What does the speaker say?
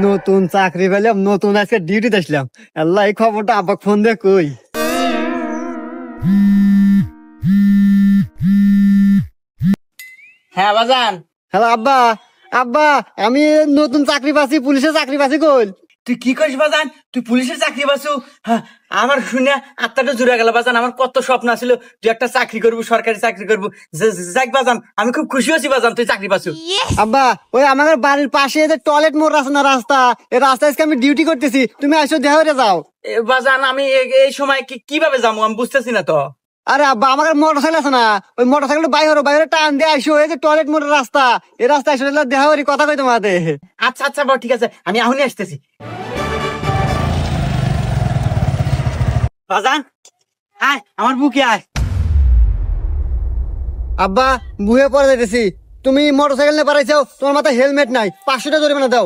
নতুন চাকরি পেলাম, নতুন আজকে ডিউটিতে আসলাম। আল্লাহ, এই খবরটা আব্বা ফোন দিয়ে কই। হ্যাঁ বাজান। হ্যালো আব্বা। আব্বা, আমি নতুন চাকরি পাচ্ছি, পুলিশের চাকরি পাচ্ছি। কই? তুই কি করিস বাজান? তুই পুলিশের চাকরি পাচ্ছু? হ্যাঁ, আমার শুনে আত্মাটা জুড়ে গেল বাজান। আমার কত স্বপ্ন ছিল তুই একটা চাকরি করবি, সরকারি চাকরি করবি। যাক বাজান, আমি খুব খুশি হয়েছি বাজান তুই চাকরি পাচ্ছু। আব্বা, ওই আমাদের বাড়ির পাশে যে টয়লেট মোড় আছে না, রাস্তা, এই রাস্তায় আজকে আমি ডিউটি করতেছি। তুমি আসো, দেখা হয়ে যাও। বাজান আমি এই সময় কিভাবে যাবো আমি বুঝতেছি না তো। আরে আব্বা, আমার মোটর সাইকেল আছে না, ওই মোটর সাইকেল বাইরে বাইরে টান দিয়ে আইসো। এই যে টয়লেট মোড়ের রাস্তা, এই রাস্তা আইসো, দেখা করি, কথা কই তোমাতে। আচ্ছা আচ্ছা বাবা, ঠিক আছে, আমি এখনই আসতেছি। বাজান আয়, আমার বুকে আয়। আব্বা, বুয়ে পরে যাইতেছি। তুমি মোটর সাইকেল নিয়ে পারাইছো, তোমার মাথায় হেলমেট নাই, 500 টাকা জরিমানা দাও।